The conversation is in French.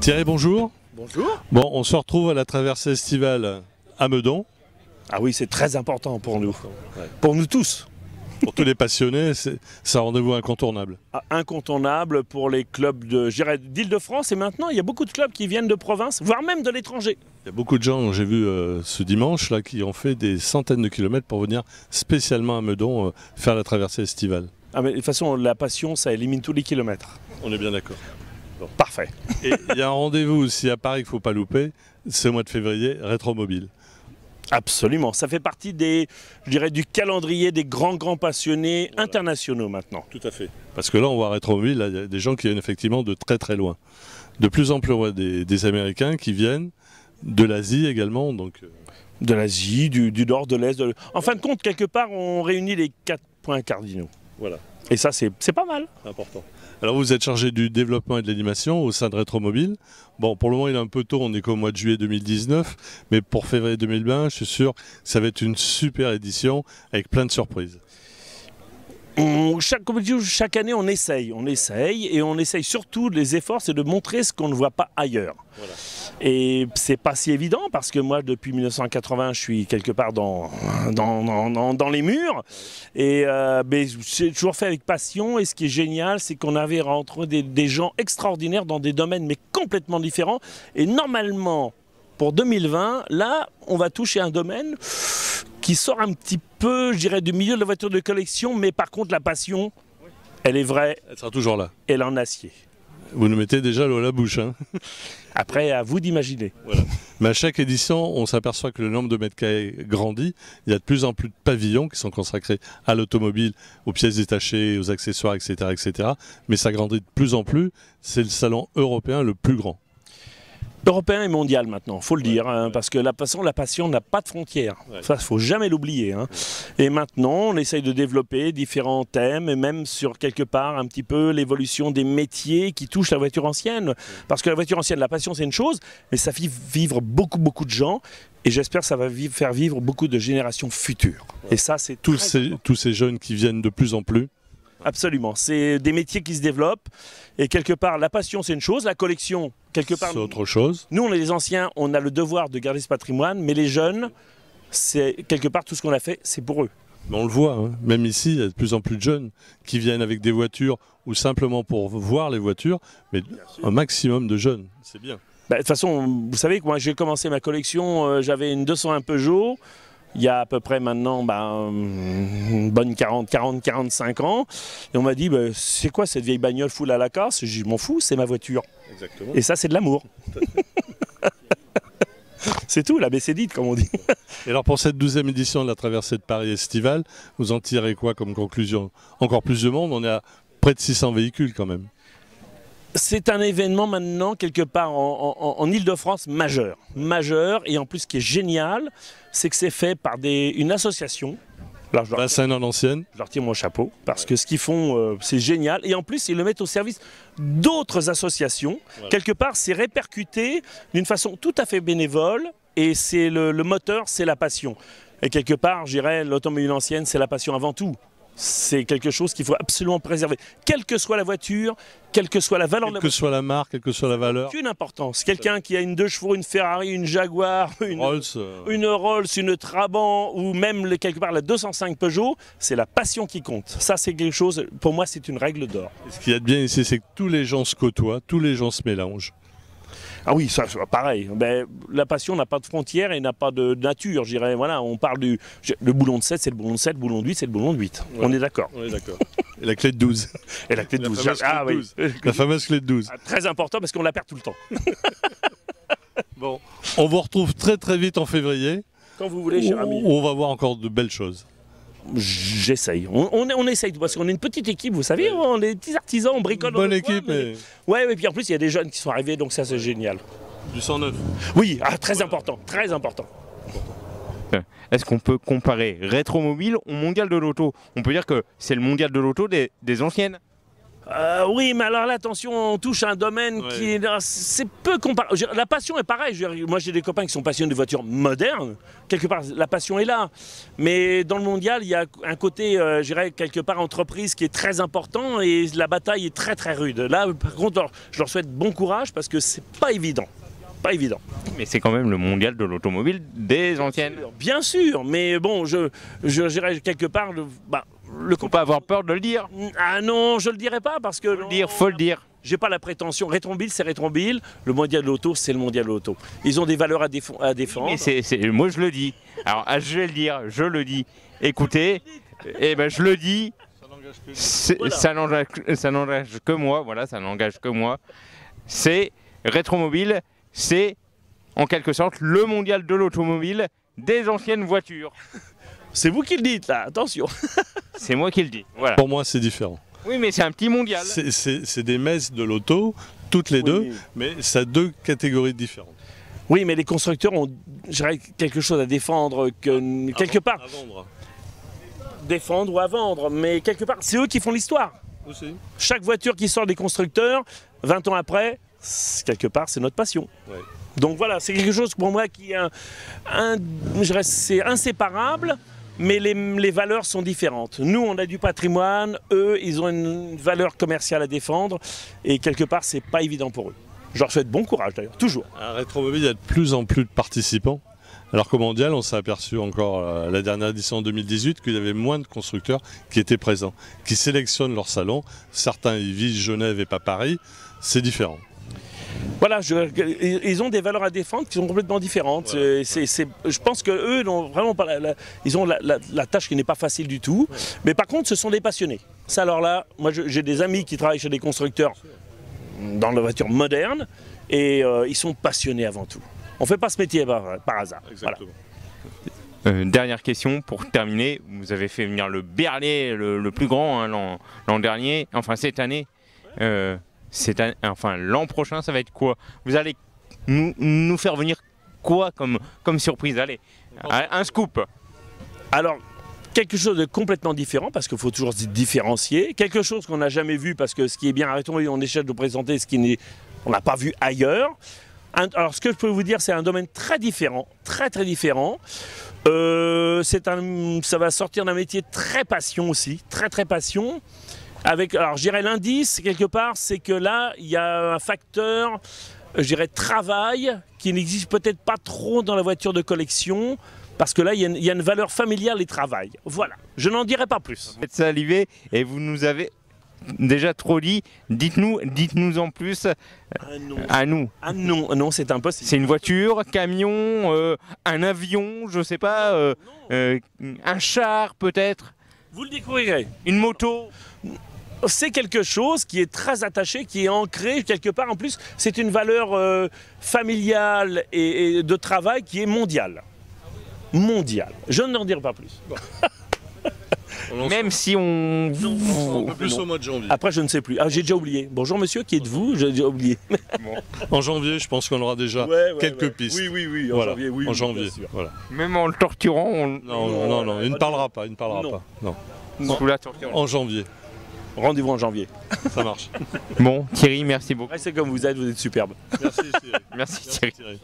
Thierry, bonjour. Bonjour. Bon, on se retrouve à la traversée estivale à Meudon. Ah oui, c'est très important pour nous. Ouais. Pour nous tous. Pour tous les passionnés, c'est un rendez-vous incontournable. Incontournable pour les clubs d'Île-de-France. Et maintenant, il y a beaucoup de clubs qui viennent de province, voire même de l'étranger. Il y a beaucoup de gens, j'ai vu ce dimanche, là, qui ont fait des centaines de kilomètres pour venir spécialement à Meudon faire la traversée estivale. Ah mais de toute façon, la passion, ça élimine tous les kilomètres. On est bien d'accord. Bon. Parfait. Et il y a un rendez-vous aussi à Paris qu'il ne faut pas louper, c'est au mois de février, Rétromobile. Absolument, ça fait partie du calendrier des grands passionnés internationaux maintenant. Tout à fait. Parce que là, on voit Rétromobile, il y a des gens qui viennent effectivement de très très loin. De plus en plus, on voit des Américains qui viennent, de l'Asie également. Donc... De l'Asie, du nord, de l'Est. En fin de compte, quelque part, on réunit les 4 points cardinaux. Voilà. Et ça, c'est pas mal. Important. Alors vous êtes chargé du développement et de l'animation au sein de Rétromobile. Bon, pour le moment il est un peu tôt, on n'est qu'au mois de juillet 2019, mais pour février 2020, je suis sûr que ça va être une super édition avec plein de surprises. Chaque année on essaye surtout, les efforts c'est de montrer ce qu'on ne voit pas ailleurs. Voilà. Et c'est pas si évident parce que moi depuis 1980 je suis quelque part dans les murs et mais j'ai toujours fait avec passion et ce qui est génial c'est qu'on avait rencontré des gens extraordinaires dans des domaines mais complètement différents et normalement pour 2020 là on va toucher un domaine qui sort un petit peu, je dirais, du milieu de la voiture de collection, mais par contre, la passion, elle est vraie. Elle sera toujours là. Elle est en acier. Vous nous mettez déjà l'eau à la bouche. Hein. Après, à vous d'imaginer. Voilà. Mais à chaque édition, on s'aperçoit que le nombre de mètres carrés grandit. Il y a de plus en plus de pavillons qui sont consacrés à l'automobile, aux pièces détachées, aux accessoires, etc., etc. Mais ça grandit de plus en plus. C'est le salon européen le plus grand. Européen et mondial maintenant, faut le dire, hein, parce que la passion n'a pas de frontières. Ouais. Ça, il ne faut jamais l'oublier. Hein. Et maintenant, on essaye de développer différents thèmes, et même sur quelque part un petit peu l'évolution des métiers qui touchent la voiture ancienne. Ouais. Parce que la voiture ancienne, la passion c'est une chose, mais ça fait vivre beaucoup de gens. Et j'espère que ça va faire vivre beaucoup de générations futures. Ouais. Et ça, c'est tous ces jeunes qui viennent de plus en plus. Absolument, c'est des métiers qui se développent et quelque part la passion c'est une chose, la collection quelque part c'est autre chose. Nous on est les anciens, on a le devoir de garder ce patrimoine, mais les jeunes, c'est quelque part tout ce qu'on a fait, c'est pour eux. Mais on le voit, hein. Même ici il y a de plus en plus de jeunes qui viennent avec des voitures ou simplement pour voir les voitures, mais un maximum de jeunes, c'est bien. Bah, de toute façon, vous savez que moi j'ai commencé ma collection, j'avais une 201 Peugeot. Il y a à peu près maintenant une bonne 45 ans. Et on m'a dit, c'est quoi cette vieille bagnole full à la casse? J'ai dit, je m'en fous, c'est ma voiture. Exactement. Et ça, c'est de l'amour. C'est tout, la bécédite, comme on dit. Et alors pour cette 12e édition de la traversée de Paris estivale, vous en tirez quoi comme conclusion? Encore plus de monde, on est à près de 600 véhicules quand même. C'est un événement maintenant, quelque part en Île-de-France, majeur. Et en plus, ce qui est génial, c'est que c'est fait par une association. Bassin-Ancienne. Je leur tire mon chapeau, parce que ce qu'ils font, c'est génial. Et en plus, ils le mettent au service d'autres associations. Voilà. Quelque part, c'est répercuté d'une façon tout à fait bénévole. Et c'est le moteur, c'est la passion. Et quelque part, je dirais, l'automobile ancienne, c'est la passion avant tout. C'est quelque chose qu'il faut absolument préserver. Quelle que soit la voiture, quelle que soit la valeur de la voiture. Quelle que soit la marque, quelle que soit la valeur. Aucune importance. Quelqu'un qui a une 2 chevaux, une Ferrari, une Jaguar, une Rolls, une Trabant ou même quelque part la 205 Peugeot, c'est la passion qui compte. Ça c'est quelque chose, pour moi c'est une règle d'or. Ce qu'il y a de bien ici, c'est que tous les gens se côtoient, tous les gens se mélangent. Ah oui, ça pareil. Ben, la passion n'a pas de frontières et n'a pas de nature, je dirais. Voilà, on parle le boulon de 7, c'est le boulon de 7, le boulon de 8, c'est le boulon de 8. Voilà. On est d'accord. On est d'accord. Et la clé de 12. Et la clé de 12. La fameuse clé de 12. Ah, très important parce qu'on la perd tout le temps. Bon, on vous retrouve très vite en février. Quand vous voulez, cher ami. On va voir encore de belles choses. J'essaye. On essaye parce qu'on est une petite équipe, vous savez, on est des petits artisans, on bricole. Bonne équipe. Ouais, et puis en plus il y a des jeunes qui sont arrivés, donc ça c'est génial. Du 109. Oui, très important, très important. Est-ce qu'on peut comparer Rétromobile au mondial de l'auto? On peut dire que c'est le mondial de l'auto des anciennes. Oui, mais alors là, attention, on touche à un domaine qui est... C'est peu comparable. La passion est pareille. Moi, j'ai des copains qui sont passionnés de voitures modernes. Quelque part, la passion est là. Mais dans le mondial, il y a un côté, je dirais, quelque part, entreprise qui est très important et la bataille est très, très rude. Là, par contre, je leur souhaite bon courage parce que c'est pas évident. Pas évident. Mais c'est quand même le mondial de l'automobile des anciennes. Bien sûr, mais bon, je dirais quelque part... Faut pas avoir peur de le dire. Ah non, je le dirai pas parce que... Faut le dire. J'ai pas la prétention. Rétromobile, c'est rétromobile. Le mondial de l'auto, c'est le mondial de l'auto. Ils ont des valeurs à défendre. Mais moi, je le dis. Alors, je vais le dire, je le dis. Écoutez, je le dis. Ça n'engage que moi. Voilà, ça n'engage que moi. C'est rétromobile, c'est en quelque sorte le mondial de l'automobile des anciennes voitures. C'est vous qui le dites là, attention. C'est moi qui le dis. Voilà. Pour moi, c'est différent. Oui, mais c'est un petit mondial. C'est des messes de l'auto, toutes les deux, mais ça a deux catégories différentes. Oui, mais les constructeurs ont quelque chose à défendre, quelque part. À vendre. Défendre ou à vendre, mais quelque part, c'est eux qui font l'histoire. Aussi. Chaque voiture qui sort des constructeurs, 20 ans après, quelque part, c'est notre passion. Ouais. Donc voilà, c'est quelque chose pour moi qui est c'est inséparable, mais les valeurs sont différentes. Nous, on a du patrimoine, eux, ils ont une valeur commerciale à défendre, et quelque part, c'est pas évident pour eux. Je leur souhaite bon courage d'ailleurs, toujours. À Rétromobile, il y a de plus en plus de participants. Alors qu'au mondial, on s'est aperçu encore à la dernière édition en 2018 qu'il y avait moins de constructeurs qui étaient présents, qui sélectionnent leur salon. Certains y visent Genève et pas Paris, c'est différent. Voilà, ils ont des valeurs à défendre qui sont complètement différentes. Voilà. Je pense qu'eux n'ont vraiment pas ils ont la tâche qui n'est pas facile du tout. Ouais. Mais par contre, ce sont des passionnés. Ça, alors là, moi j'ai des amis qui travaillent chez des constructeurs dans la voiture moderne et ils sont passionnés avant tout. On ne fait pas ce métier par hasard. Exactement. Voilà. Dernière question pour terminer. Vous avez fait venir le Berliet, le plus grand, hein, l'an dernier, enfin cette année. L'an prochain, ça va être quoi? Vous allez nous faire venir quoi comme surprise? Allez, un scoop. Alors, quelque chose de complètement différent, parce qu'il faut toujours se différencier. Quelque chose qu'on n'a jamais vu, parce que ce qui est bien, on essaie de vous présenter ce qu'on n'a pas vu ailleurs. Alors, ce que je peux vous dire, c'est un domaine très différent, très différent. Ça va sortir d'un métier très passion aussi, très passion. Alors je dirais l'indice, quelque part, c'est que là, il y a un facteur, je dirais, travail, qui n'existe peut-être pas trop dans la voiture de collection, parce que là, il y a une valeur familiale et travail. Voilà, je n'en dirai pas plus. Vous êtes salivé et vous nous avez déjà trop dit. Dites-nous en plus à nous. Ah non, c'est impossible. C'est une voiture, camion, un avion, je sais pas, un char peut-être. Vous le découvrirez. Une moto. C'est quelque chose qui est très attaché, qui est ancré quelque part. En plus, c'est une valeur familiale et de travail qui est mondiale. Mondiale. Je n'en dirai pas plus. Bon. Même si on... Non, un peu plus au mois de janvier. Après, je ne sais plus. Ah, j'ai déjà oublié. Bonjour monsieur, qui êtes-vous? J'ai déjà oublié. Bon. En janvier, je pense qu'on aura déjà quelques pistes. Oui, voilà. en janvier. Voilà. Même en le torturant, Non, il ne parlera pas. Non. Sous la torture. En janvier. Rendez-vous en janvier. Ça marche. Bon, Thierry, merci beaucoup. Restez comme vous êtes superbe. Merci Thierry. Merci Thierry.